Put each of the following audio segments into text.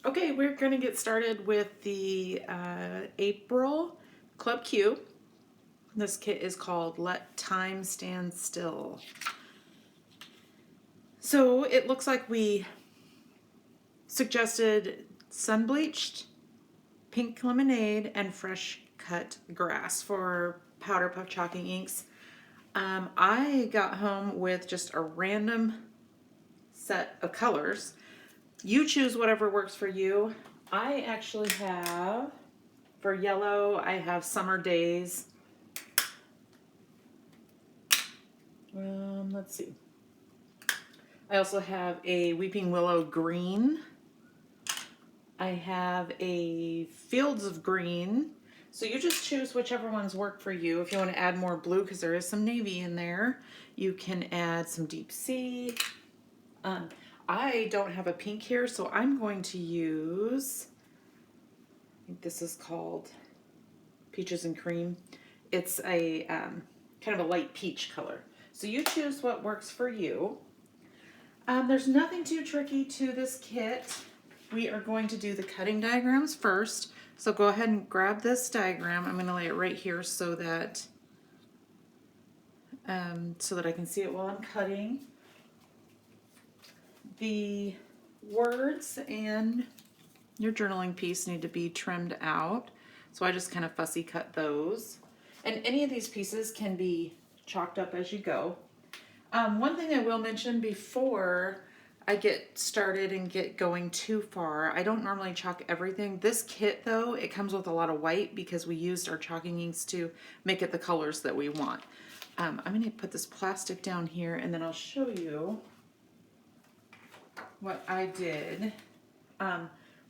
Okay, we're going to get started with the April Club Q. This kit is called Let Time Stand Still. So it looks like we suggested sun-bleached, pink lemonade, and fresh cut grass for powder puff chalking inks. I got home with just a random set of colors. You choose whatever works for you. I actually have, for yellow, I have Summer Days. Let's see. I also have a Weeping Willow Green. I have a Fields of Green. So you just choose whichever ones work for you. If you want to add more blue, because there is some navy in there, you can add some deep sea. I don't have a pink here, so I'm going to use, I think this is called Peaches and Cream. It's a kind of a light peach color. So you choose what works for you. There's nothing too tricky to this kit. We are going to do the cutting diagrams first. So go ahead and grab this diagram. I'm going to lay it right here so that I can see it while I'm cutting. The words and your journaling piece need to be trimmed out. So I just kind of fussy cut those. And any of these pieces can be chalked up as you go. One thing I will mention before I get started and get going too far, I don't normally chalk everything. This kit though, it comes with a lot of white because we used our chalking inks to make it the colors that we want. I'm going to put this plastic down here and then I'll show you what I did.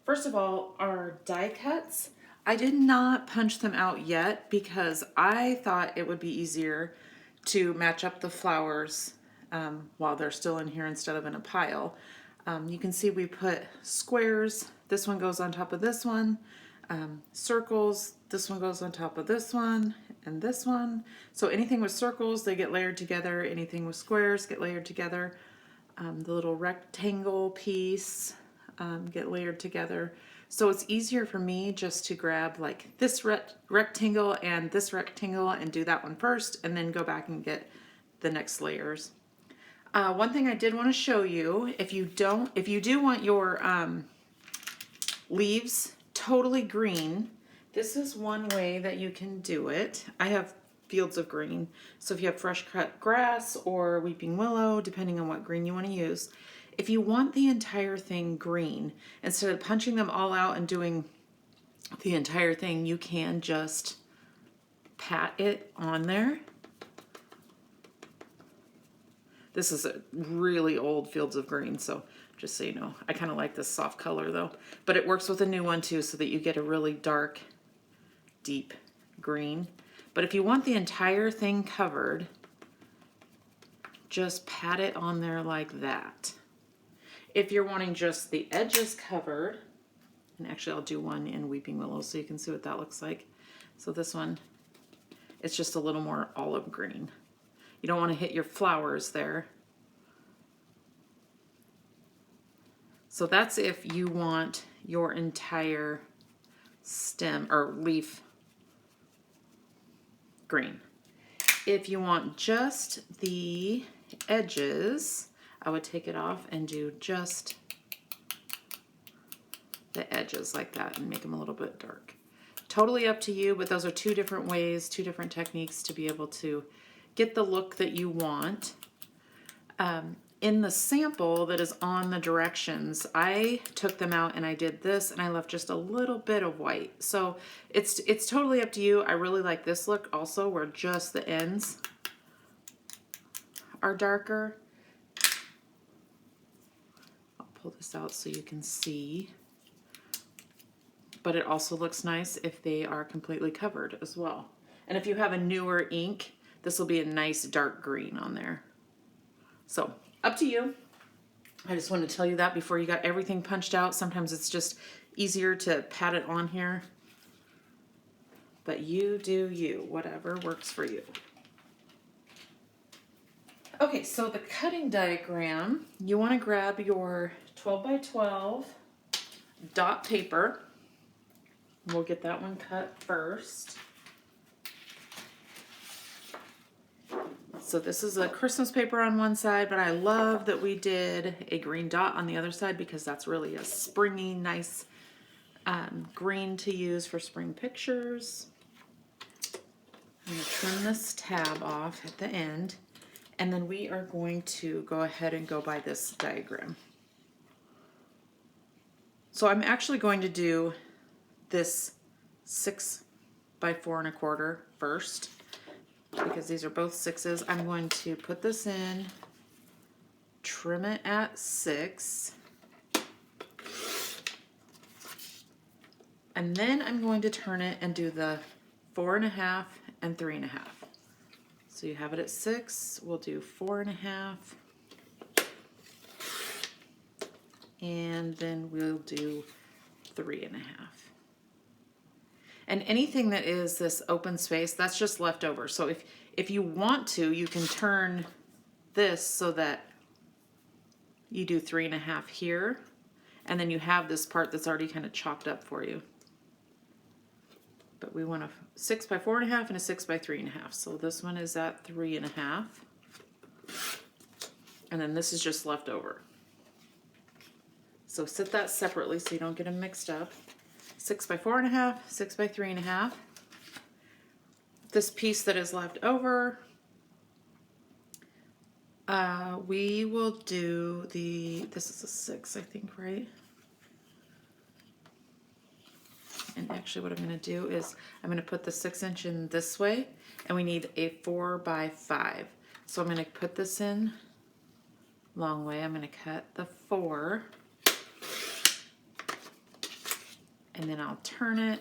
First of all, our die cuts, I did not punch them out yet because I thought it would be easier to match up the flowers while they're still in here instead of in a pile. You can see we put squares. This one goes on top of this one. Circles. This one goes on top of this one and this one. So anything with circles, they get layered together. Anything with squares get layered together. The little rectangle piece get layered together. So it's easier for me just to grab like this rectangle and this rectangle and do that one first and then go back and get the next layers. One thing I did want to show you, if you do want your leaves totally green, this is one way that you can do it. I have Fields of Green. So if you have fresh cut grass or weeping willow, depending on what green you want to use, if you want the entire thing green, instead of punching them all out and doing the entire thing, you can just pat it on there. This is a really old Fields of Green, so just so you know, I kind of like this soft color though, but it works with a new one too so that you get a really dark, deep green. But if you want the entire thing covered, just pat it on there like that. If you're wanting just the edges covered, and actually I'll do one in Weeping Willow so you can see what that looks like. So this one, it's just a little more olive green. You don't want to hit your flowers there. So that's if you want your entire stem or leaf green. If you want just the edges, I would take it off and do just the edges like that and make them a little bit dark. Totally up to you, but those are two different ways, two different techniques to be able to get the look that you want. In the sample that is on the directions, I took them out and I did this and I left just a little bit of white. So it's totally up to you. I really like this look also where just the ends are darker. I'll pull this out so you can see. But it also looks nice if they are completely covered as well. And if you have a newer ink, this will be a nice dark green on there. So up to you. I just wanted to tell you that before you got everything punched out. Sometimes it's just easier to pat it on here. But you do you, whatever works for you. Okay, so the cutting diagram, you want to grab your 12 by 12 dot paper. We'll get that one cut first. So this is a Christmas paper on one side, but I love that we did a green dot on the other side because that's really a springy, nice green to use for spring pictures. I'm going to trim this tab off at the end, and then we are going to go ahead and go by this diagram. So I'm actually going to do this 6 by 4 1/4 first, because these are both 6s. I'm going to put this in, trim it at 6, and then I'm going to turn it and do the 4 1/2 and 3 1/2. So you have it at 6, we'll do 4 1/2, and then we'll do 3 1/2. And anything that is this open space, that's just left over. So if you want to, you can turn this so that you do 3 1/2 here, and then you have this part that's already kind of chopped up for you. But we want a 6 by 4 1/2 and a 6 by 3 1/2. So this one is at 3 1/2. And then this is just left over. So set that separately so you don't get them mixed up. 6 by 4 1/2, 6 by 3 1/2. This piece that is left over, we will do this is a 6, I think, right? And actually what I'm going to do is I'm going to put the 6" in this way, and we need a 4 by 5. So I'm going to put this in long way. I'm going to cut the 4, and then I'll turn it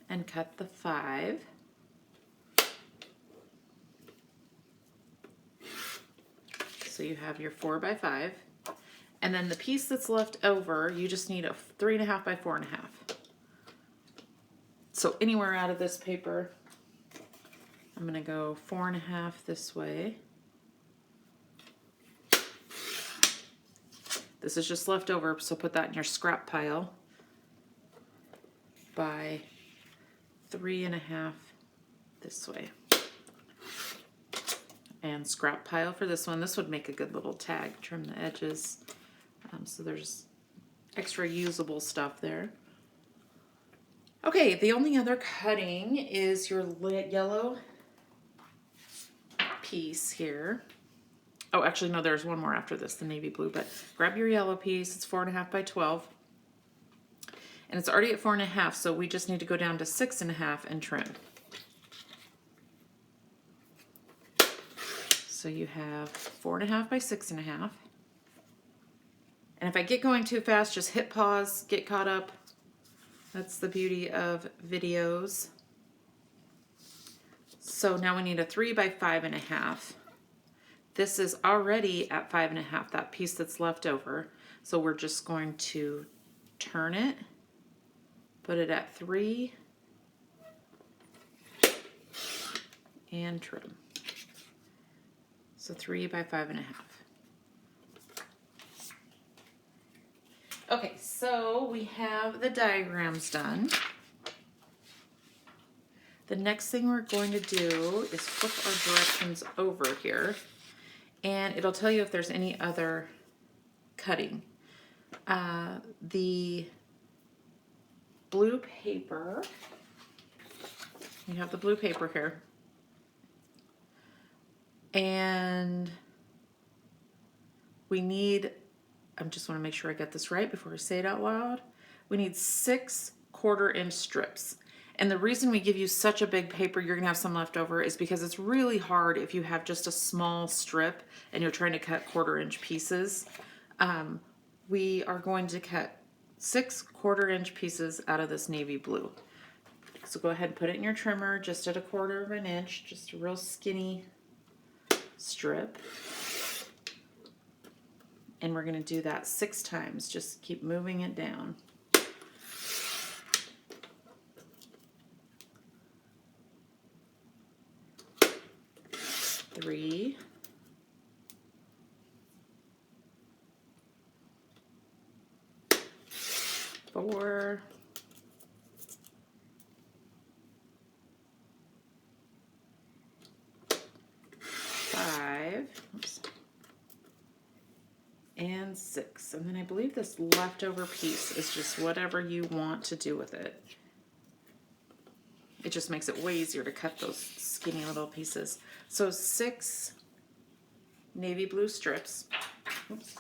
and cut the 5. So you have your 4 by 5. And then the piece that's left over, you just need a 3 1/2 by 4 1/2. So anywhere out of this paper, I'm going to go 4 1/2 this way. This is just left over, so put that in your scrap pile. By 3 1/2 this way. And scrap pile for this one. This would make a good little tag. Trim the edges. So there's extra usable stuff there. Okay, the only other cutting is your yellow piece here. Oh, actually, no, there's one more after this, the navy blue. But grab your yellow piece. It's 4 1/2 by 12. And it's already at 4 1/2, so we just need to go down to 6 1/2 and trim. So you have 4 1/2 by 6 1/2. And if I get going too fast, just hit pause, get caught up. That's the beauty of videos. So now we need a 3 by 5 1/2. This is already at 5 1/2, that piece that's left over. So we're just going to turn it, put it at 3, and trim. So 3 by 5 1/2. Okay, so we have the diagrams done. The next thing we're going to do is flip our directions over here, and it'll tell you if there's any other cutting. The blue paper, you have the blue paper here, and we need, I just want to make sure I get this right before I say it out loud. We need 6 1/4-inch strips. And the reason we give you such a big paper, you're going to have some left over, is because it's really hard if you have just a small strip and you're trying to cut 1/4-inch pieces. We are going to cut 6 1/4-inch pieces out of this navy blue. So go ahead and put it in your trimmer just at 1/4 inch, just a real skinny strip. And we're going to do that 6 times. Just keep moving it down. Three. 4. 4, 5, oops, and 6. And then I believe this leftover piece is just whatever you want to do with it. It just makes it way easier to cut those skinny little pieces. So 6 navy blue strips. Oops.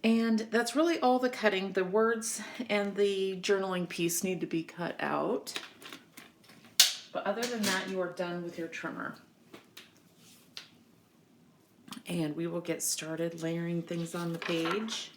And that's really all the cutting. The words and the journaling piece need to be cut out. But other than that, you are done with your trimmer. And we will get started layering things on the page.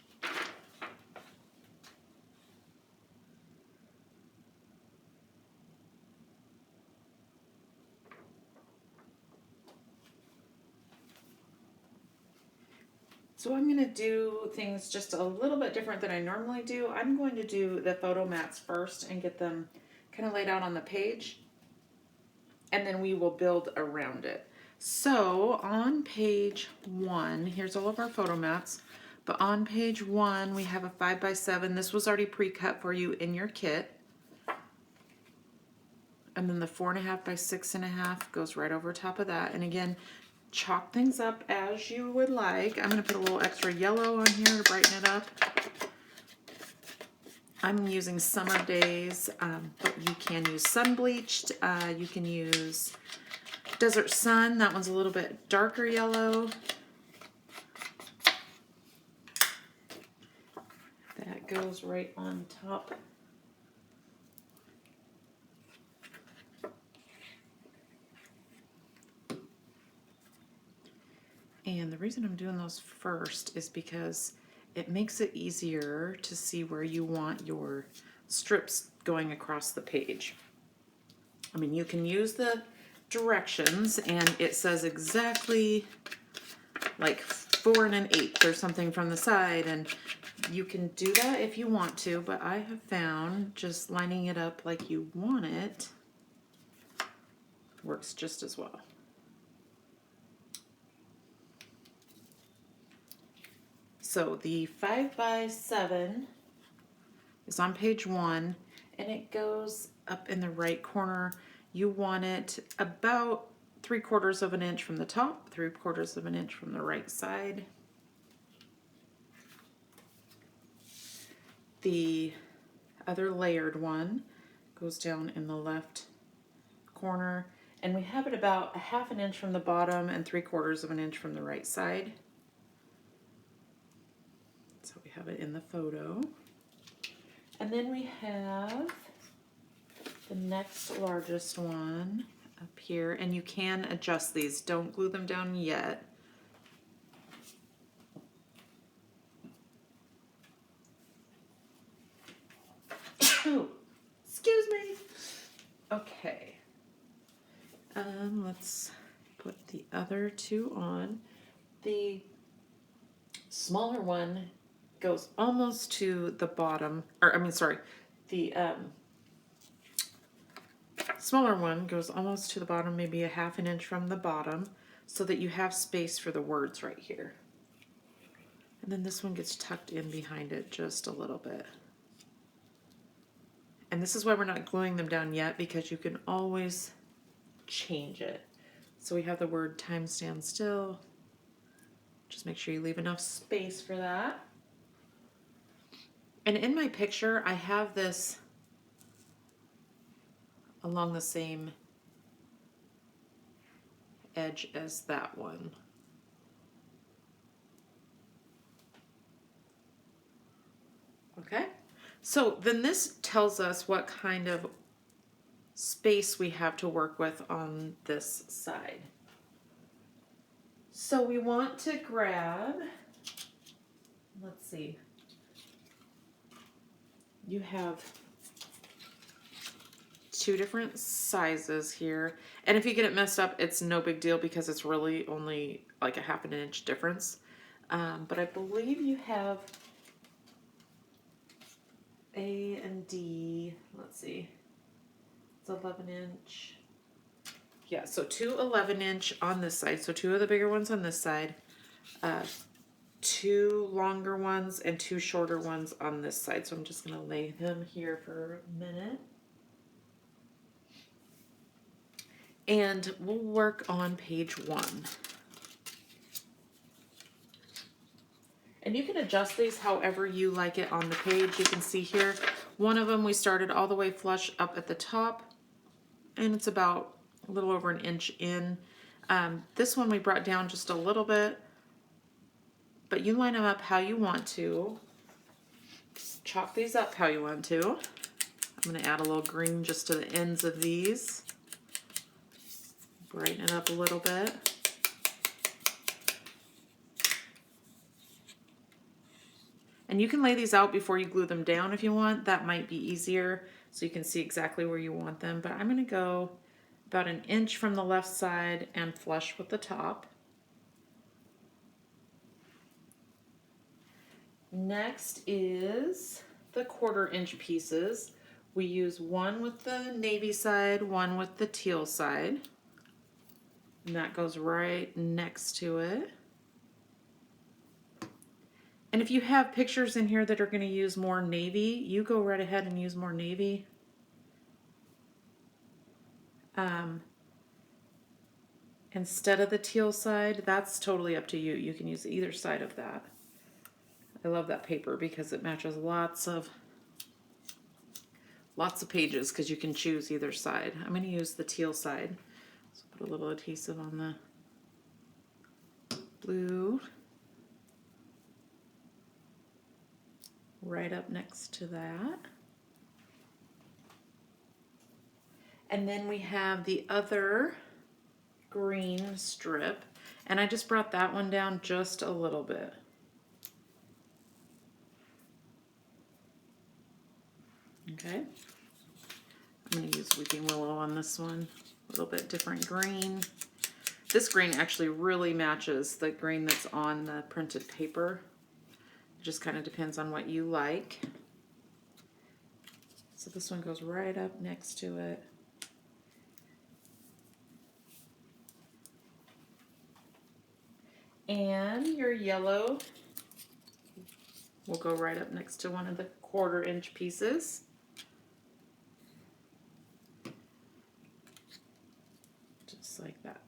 So I'm going to do things just a little bit different than I normally do. I'm going to do the photo mats first and get them kind of laid out on the page. And then we will build around it. So on page 1, here's all of our photo mats. But on page 1, we have a 5x7. This was already pre-cut for you in your kit. And then the 4.5 by 6.5 goes right over top of that. And again, chalk things up as you would like. I'm going to put a little extra yellow on here to brighten it up. I'm using Summer Days, but you can use Sun Bleached. You can use Desert Sun. That one's a little bit darker yellow. That goes right on top. And the reason I'm doing those first is because it makes it easier to see where you want your strips going across the page. I mean, you can use the directions and it says exactly like 4 1/8 or something from the side, and you can do that if you want to, but I have found just lining it up like you want it works just as well. So the 5x7 is on page 1 and it goes up in the right corner. You want it about 3/4 of an inch from the top, 3/4 of an inch from the right side. The other layered one goes down in the left corner, and we have it about 1/2 inch from the bottom and 3/4 of an inch from the right side. So we have it in the photo. And then we have the next largest one up here, and you can adjust these. Don't glue them down yet. Oh, excuse me. Okay. Let's put the other 2 on. The smaller one goes almost to the bottom, or I mean, sorry, the smaller one goes almost to the bottom, maybe 1/2 inch from the bottom, so that you have space for the words right here. And then this one gets tucked in behind it just a little bit. And this is why we're not gluing them down yet, because you can always change it. So we have the word time stand still. Just make sure you leave enough space for that. And in my picture, I have this along the same edge as that one. Okay, so then this tells us what kind of space we have to work with on this side. So we want to grab, let's see, you have 2 different sizes here, and if you get it messed up, it's no big deal because it's really only like 1/2 inch difference. But I believe you have A and D, let's see, it's 11 inch. Yeah, so 2 11 inch on this side, so 2 of the bigger ones on this side, 2 longer ones and 2 shorter ones on this side. So I'm just going to lay them here for a minute. And we'll work on page 1. And you can adjust these however you like it on the page. You can see here, one of them we started all the way flush up at the top, and it's about a little over an inch in. This one we brought down just a little bit, but you line them up how you want to. Chalk these up how you want to. I'm going to add a little green just to the ends of these. Brighten it up a little bit. And you can lay these out before you glue them down if you want. That might be easier so you can see exactly where you want them. But I'm going to go about an inch from the left side and flush with the top. Next is the 1/4 inch pieces. We use one with the navy side, one with the teal side. And that goes right next to it. And if you have pictures in here that are going to use more navy, you go right ahead and use more navy. Instead of the teal side, that's totally up to you. You can use either side of that. I love that paper because it matches lots of pages because you can choose either side. I'm going to use the teal side. So put a little adhesive on the blue. Right up next to that. And then we have the other green strip, and I just brought that one down just a little bit. Okay. I'm going to use Weeping Willow on this one. A little bit different green. This green actually really matches the green that's on the printed paper. It just kind of depends on what you like. So this one goes right up next to it. And your yellow will go right up next to one of the 1/4 inch pieces. Just like that.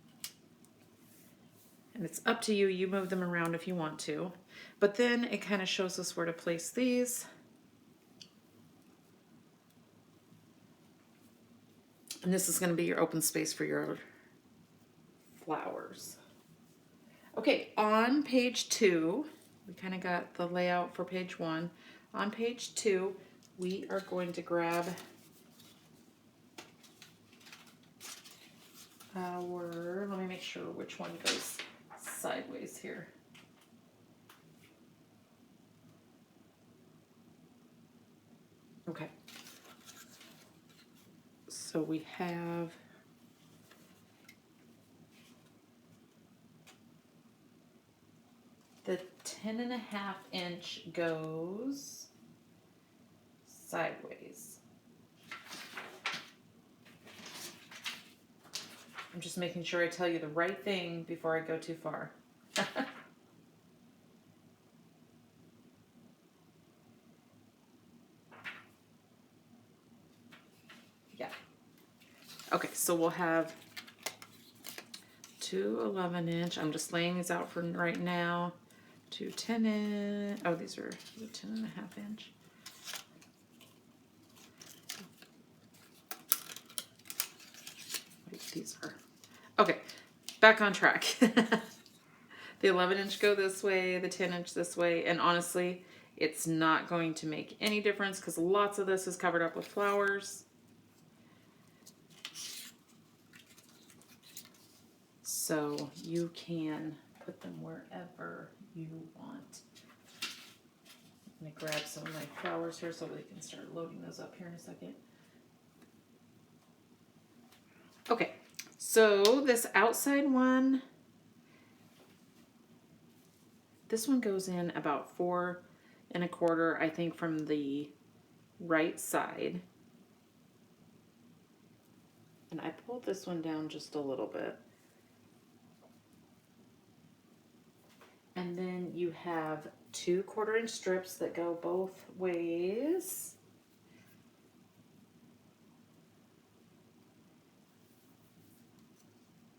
And it's up to you. You move them around if you want to. But then it kind of shows us where to place these. And this is going to be your open space for your flowers. Okay, on page 2, we kind of got the layout for page 1. On page 2, we are going to grab our, let me make sure which one goes sideways here. Okay. So we have the 10.5 inch goes sideways. I'm just making sure I tell you the right thing before I go too far. Yeah. Okay, so we'll have 2 11 inch. I'm just laying these out for right now. 2 10 inch. Oh, these are 10.5 inch. Wait, these are. Okay, back on track. The 11 inch go this way, the 10 inch this way, and honestly, it's not going to make any difference because lots of this is covered up with flowers. So you can put them wherever you want. I'm going to grab some of my flowers here so we can start loading those up here in a second. Okay, so this outside one, this one goes in about 4 1/4, I think, from the right side. And I pulled this one down just a little bit. And then you have 2 1/4-inch strips that go both ways.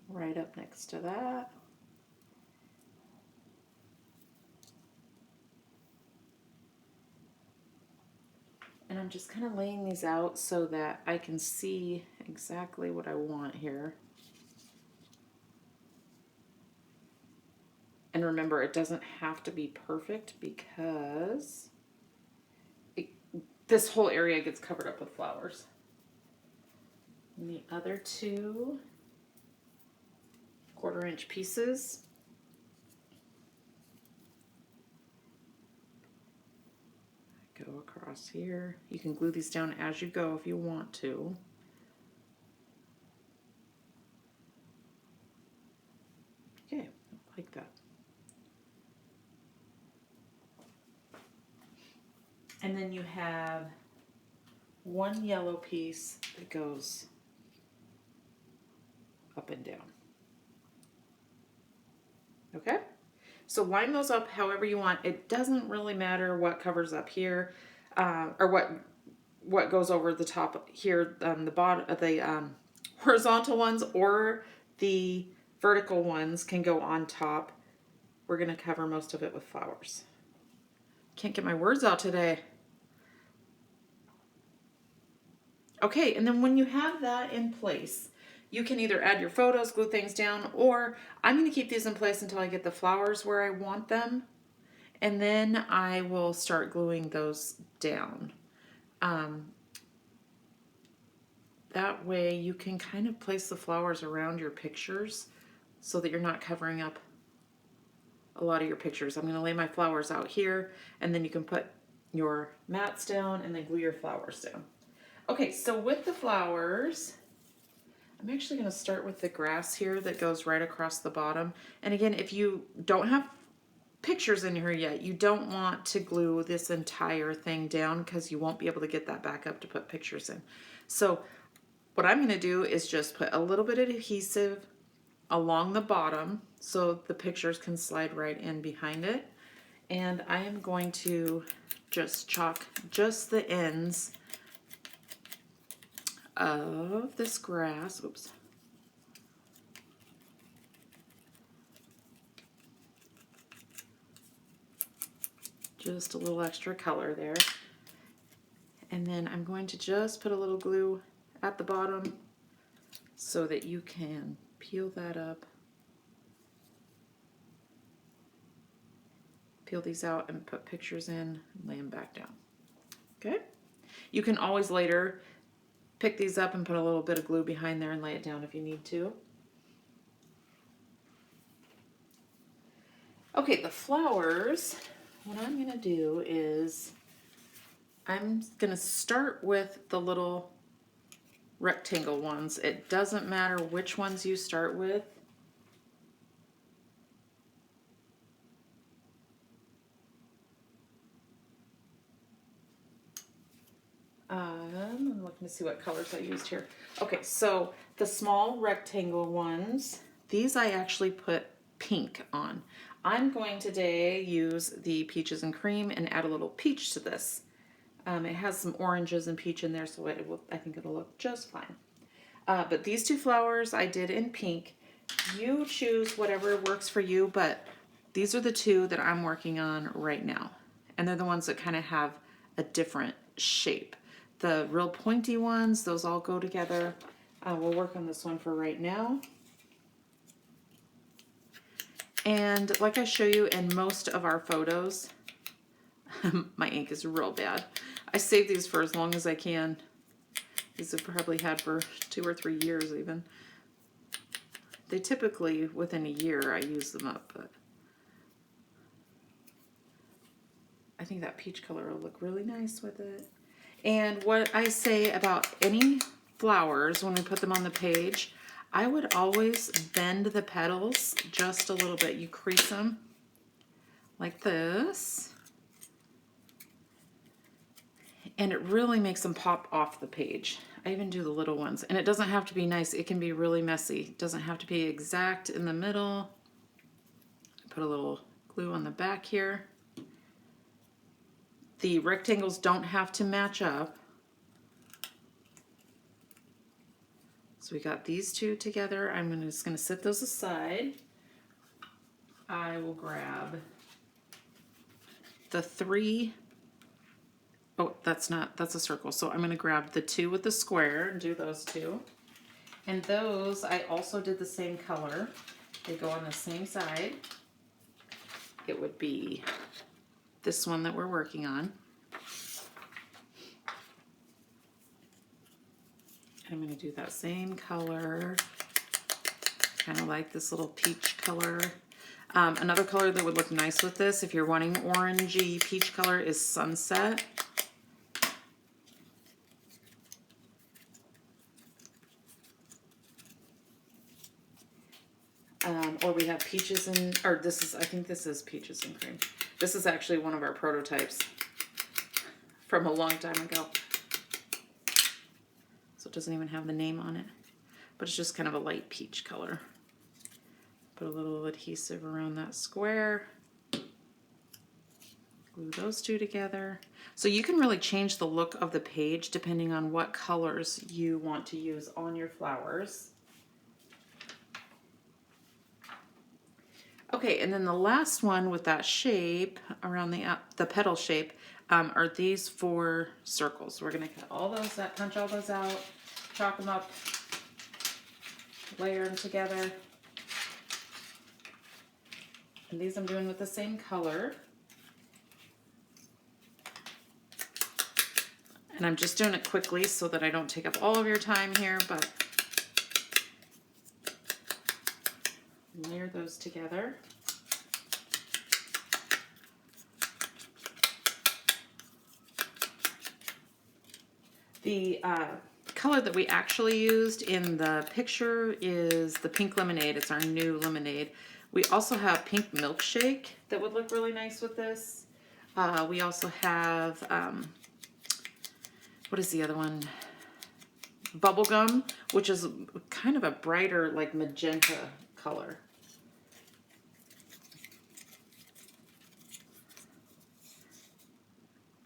Right up next to that. And I'm just kind of laying these out so that I can see exactly what I want here. And remember, it doesn't have to be perfect because this whole area gets covered up with flowers. And the other 2 1/4-inch pieces. Go across here. You can glue these down as you go if you want to. Okay, like that. And then you have 1 yellow piece that goes up and down. Okay? So line those up however you want. It doesn't really matter what covers up here, or what goes over the top here. The bottom, the horizontal ones or the vertical ones can go on top. We're gonna cover most of it with flowers. Can't get my words out today. Okay, and then when you have that in place, you can either add your photos, glue things down, or I'm going to keep these in place until I get the flowers where I want them, and then I will start gluing those down. That way you can kind of place the flowers around your pictures so that you're not covering up a lot of your pictures. I'm going to lay my flowers out here, and then you can put your mats down and then glue your flowers down. Okay, so with the flowers, I'm actually going to start with the grass here that goes right across the bottom. And again, if you don't have pictures in here yet, you don't want to glue this entire thing down because you won't be able to get that back up to put pictures in. So what I'm going to do is just put a little bit of adhesive along the bottom so the pictures can slide right in behind it. And I am going to just chalk just the ends of this grass. Oops. Just a little extra color there. And then I'm going to just put a little glue at the bottom so that you can peel that up. Peel these out and put pictures in and lay them back down. Okay? You can always later pick these up and put a little bit of glue behind there and lay it down if you need to. Okay, the flowers, what I'm going to do is I'm going to start with the little rectangle ones. It doesn't matter which ones you start with. I'm looking to see what colors I used here. Okay, so the small rectangle ones, these I actually put pink on. I'm going today use the peaches and cream and add a little peach to this. It has some oranges and peach in there, so I think it'll look just fine. But these 2 flowers I did in pink. You choose whatever works for you, but these are the 2 that I'm working on right now. And they're the ones that kind of have a different shape. The real pointy ones, those all go together. We'll work on this one for right now. And like I show you in most of our photos, my ink is real bad. I save these for as long as I can. These I've probably had for 2 or 3 years even. They typically, within a year, I use them up, but I think that peach color will look really nice with it. And what I say about any flowers when we put them on the page, I would always bend the petals just a little bit. You crease them like this. And it really makes them pop off the page. I even do the little ones. And it doesn't have to be nice. It can be really messy. It doesn't have to be exact in the middle. Put a little glue back here. The rectangles don't have to match up. So we got these two together. I'm just going to set those aside. I will grab the 3. Oh, that's a circle. So I'm going to grab the 2 with the square and do those 2. And those, I also did the same color. They go on the same side. It would be this one that we're working on. I'm going to do that same color, kind of like this little peach color. Another color that would look nice with this, if you're wanting orangey peach color, is Sunset. Or we have peaches and, or this is, I think this is peaches and cream. This is actually one of our prototypes from a long time ago. So it doesn't even have the name on it, but it's just kind of a light peach color. Put a little adhesive around that square. Glue those two together. So you can really change the look of the page depending on what colors you want to use on your flowers. Okay, and then the last one with that shape around the petal shape are these 4 circles. We're gonna cut all those, punch all those out, chalk them up, layer them together. And these I'm doing with the same color. And I'm just doing it quickly so that I don't take up all of your time here, but layer those together. The color that we actually used in the picture is the pink lemonade. It's our new lemonade. We also have pink milkshake that would look really nice with this. We also have, what is the other one? Bubblegum, which is kind of a brighter, like magenta color.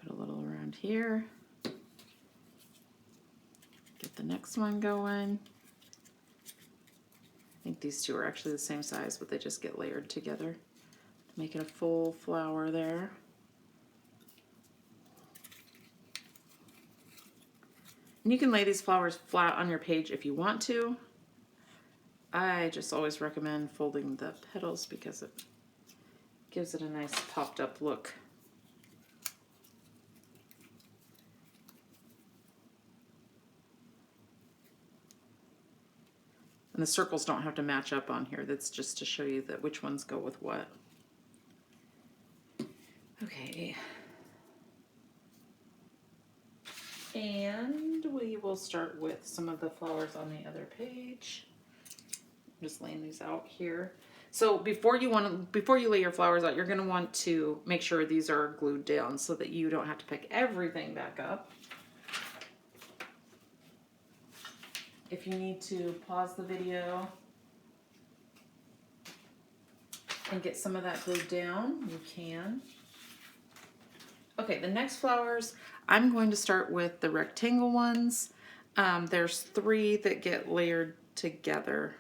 Put a little around here. Get the next one going. I think these two are actually the same size, but they just get layered together to make it a full flower there. And you can lay these flowers flat on your page if you want to. I just always recommend folding the petals because it gives it a nice popped up look. And the circles don't have to match up on here. That's just to show you that which ones go with what. Okay. And we will start with some of the flowers on the other page. I'm just laying these out here. So before you lay your flowers out, you're going to want to make sure these are glued down so that you don't have to pick everything back up. If you need to pause the video and get some of that glued down, you can. Okay, the next flowers, I'm going to start with the rectangle ones. There's 3 that get layered together.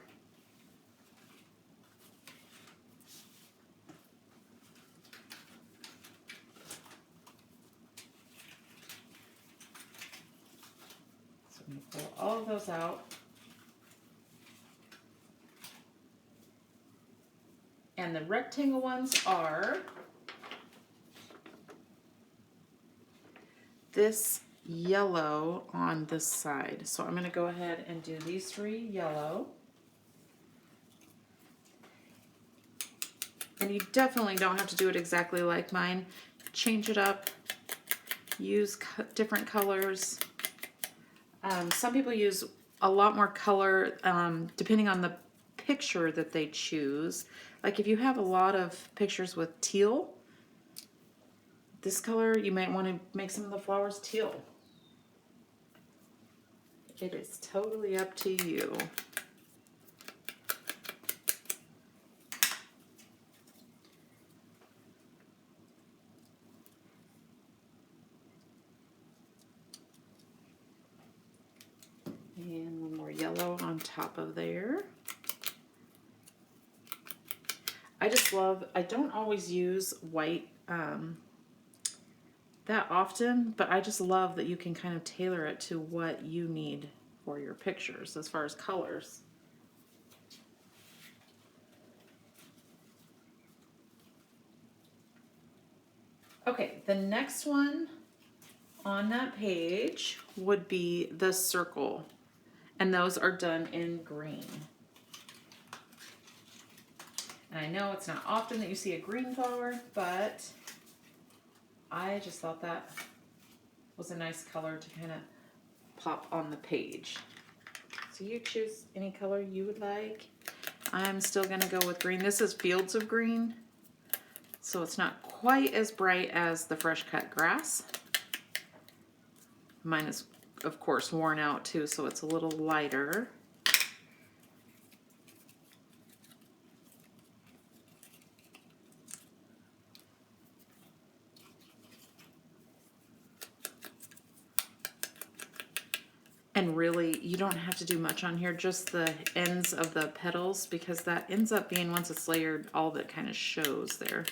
So I'm going to pull all of those out. And the rectangle ones are this yellow on this side. So I'm going to go ahead and do these 3 yellow. And you definitely don't have to do it exactly like mine. Change it up, use different colors. Some people use a lot more color depending on the picture that they choose. Like if you have a lot of pictures with teal, this color, you might want to make some of the flowers teal. It is totally up to you. And one more yellow on top of there. I just love, I don't always use white that often, but I just love that you can kind of tailor it to what you need for your pictures as far as colors. Okay, the next one on that page would be the circle, and those are done in green. And I know it's not often that you see a green flower, but I just thought that was a nice color to kind of pop on the page. So you choose any color you would like. I'm still gonna go with green. This is Fields of Green, so it's not quite as bright as the fresh cut grass. Mine is, of course, worn out too, so it's a little lighter. And really, you don't have to do much on here, just the ends of the petals, because that ends up being, once it's layered, all that kind of shows there.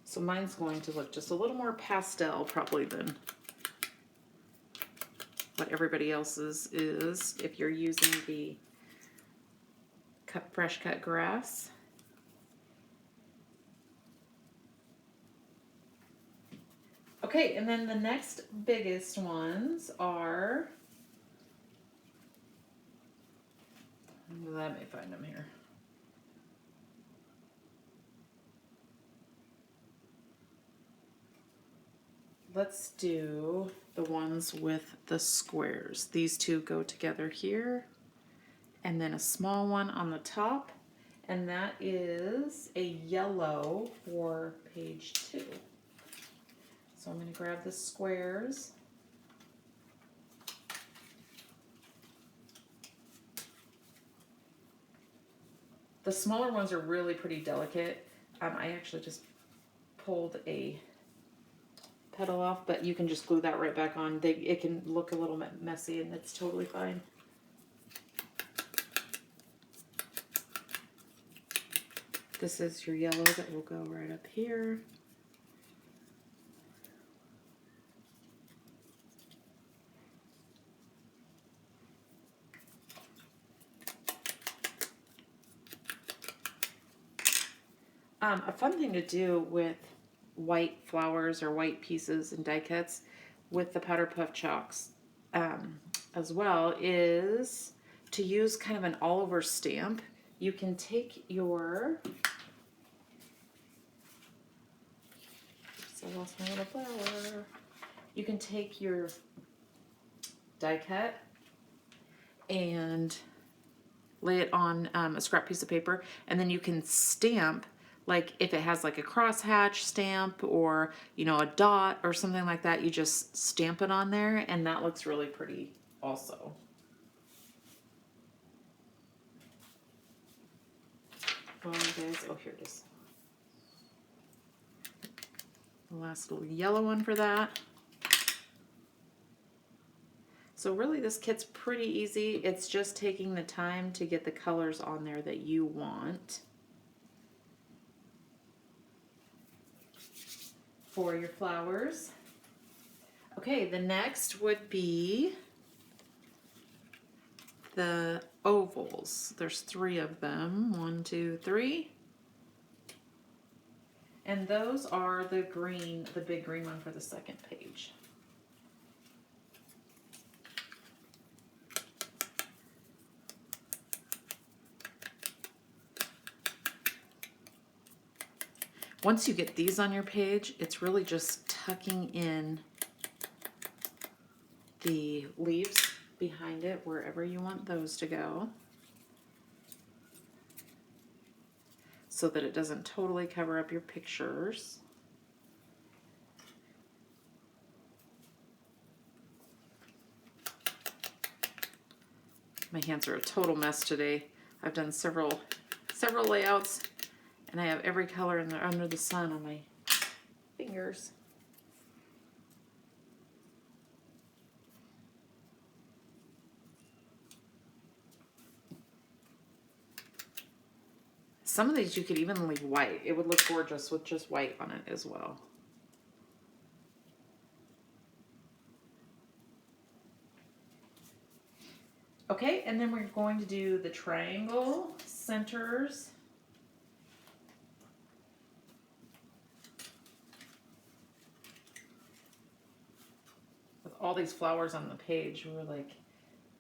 So mine's going to look just a little more pastel probably than what everybody else's is if you're using the fresh cut grass. Okay, and then the next biggest ones are, let me find them here. Let's do the ones with the squares. These two go together here, and then a small one on the top, and that is a yellow for page 2. So I'm going to grab the squares. The smaller ones are really pretty delicate. I actually just pulled a petal off, but you can just glue that right back on. It can look a little messy, and that's totally fine. This is your yellow that will go right up here. A fun thing to do with white flowers or white pieces and die cuts with the powder puff chalks as well is to use kind of an all over stamp. You can take your, I lost my little flower. You can take your die cut and lay it on a scrap piece of paper, and then you can stamp, like if it has like a crosshatch stamp or, you know, a dot or something like that, you just stamp it on there, and that looks really pretty also. Oh, guys, oh, here it is. The last little yellow one for that. So really this kit's pretty easy. It's just taking the time to get the colors on there that you want for your flowers. Okay, the next would be the ovals. There's 3 of them. 1, 2, 3. And those are the green, the big green one for the second page. Once you get these on your page, it's really just tucking in the leaves behind it wherever you want those to go, so that it doesn't totally cover up your pictures. My hands are a total mess today. I've done several layouts, and I have every color in there under the sun on my fingers. Some of these you could even leave white. It would look gorgeous with just white on it as well. Okay, and then we're going to do the triangle centers. With all these flowers on the page, we were like,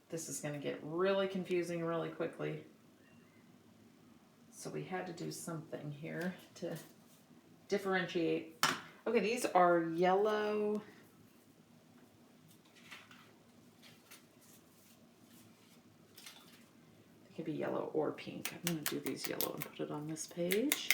this is going to get really confusing really quickly. So we had to do something here to differentiate. Okay, these are yellow. It could be yellow or pink. I'm going to do these yellow and put it on this page.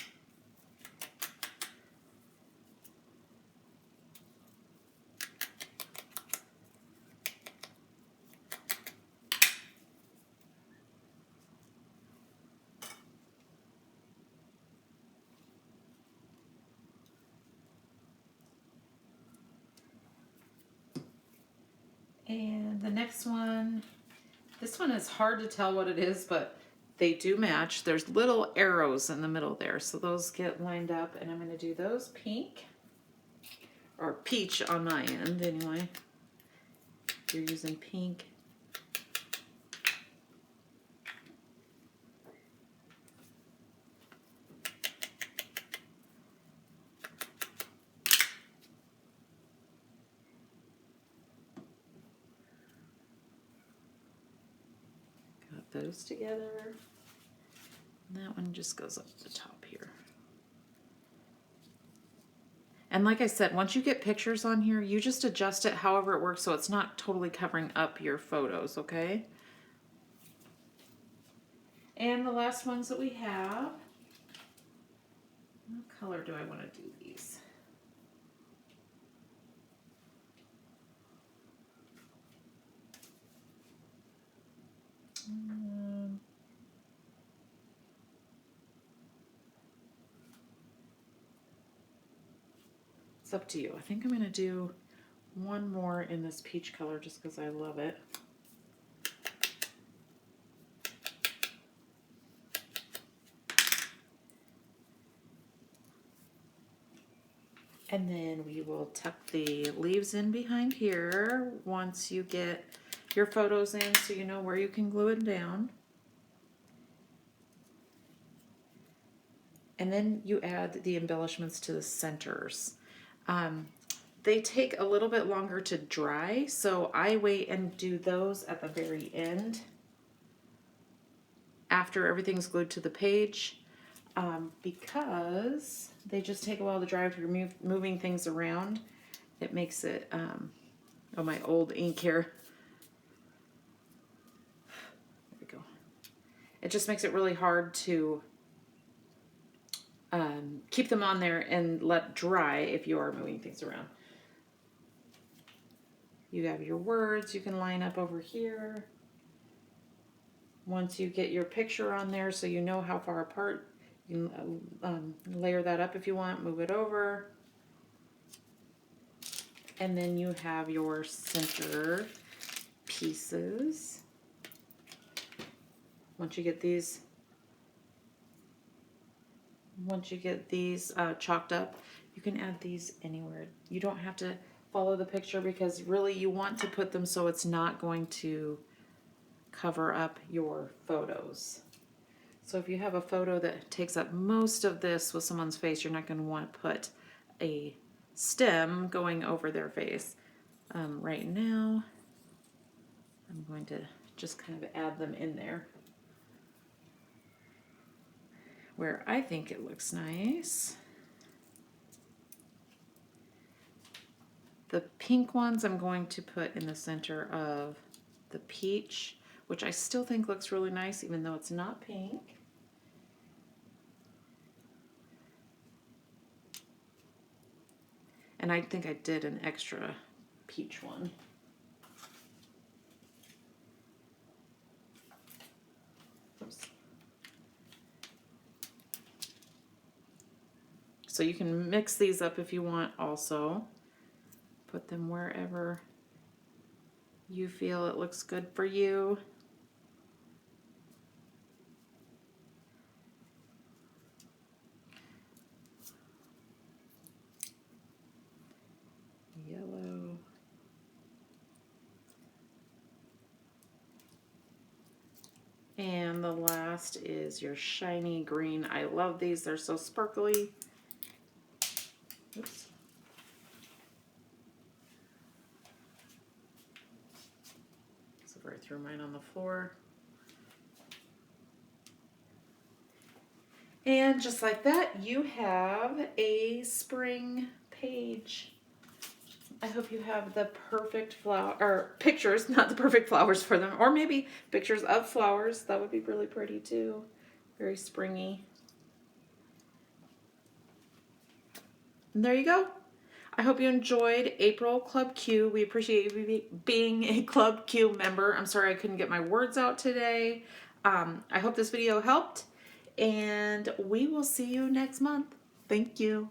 And the next one, this one is hard to tell what it is, but they do match. There's little arrows in the middle there, so those get lined up, and I'm going to do those pink, or peach on my end anyway. If you're using pink. Those together. And that one just goes up to the top here. And like I said, once you get pictures on here, you just adjust it however it works so it's not totally covering up your photos, okay? And the last ones that we have, what color do I want to do these? It's up to you. I think I'm going to do one more in this peach color just because I love it. And then we will tuck the leaves in behind here once you get your photos in so you know where you can glue it down. And then you add the embellishments to the centers. They take a little bit longer to dry, so I wait and do those at the very end after everything's glued to the page, because they just take a while to dry. If you're moving things around, it makes it, oh, my old ink here. There we go. It just makes it really hard to keep them on there and let dry if you are moving things around. You have your words you can line up over here. Once you get your picture on there so you know how far apart, you can layer that up if you want, move it over. And then you have your center pieces. Once you get these chalked up, you can add these anywhere. You don't have to follow the picture because really you want to put them so it's not going to cover up your photos. So if you have a photo that takes up most of this with someone's face, you're not going to want to put a stem going over their face. Right now, I'm going to just kind of add them in there where I think it looks nice. The pink ones I'm going to put in the center of the peach, which I still think looks really nice even though it's not pink. And I think I did an extra peach one. So you can mix these up if you want also. Put them wherever you feel it looks good for you. Yellow. And the last is your shiny green. I love these. They're so sparkly. Oops. So I threw mine on the floor. And just like that, you have a spring page. I hope you have the perfect flower, or pictures, not the perfect flowers for them, or maybe pictures of flowers. That would be really pretty too. Very springy. And there you go. I hope you enjoyed April Club Q. We appreciate you being a Club Q member. I'm sorry I couldn't get my words out today. I hope this video helped, and we will see you next month. Thank you.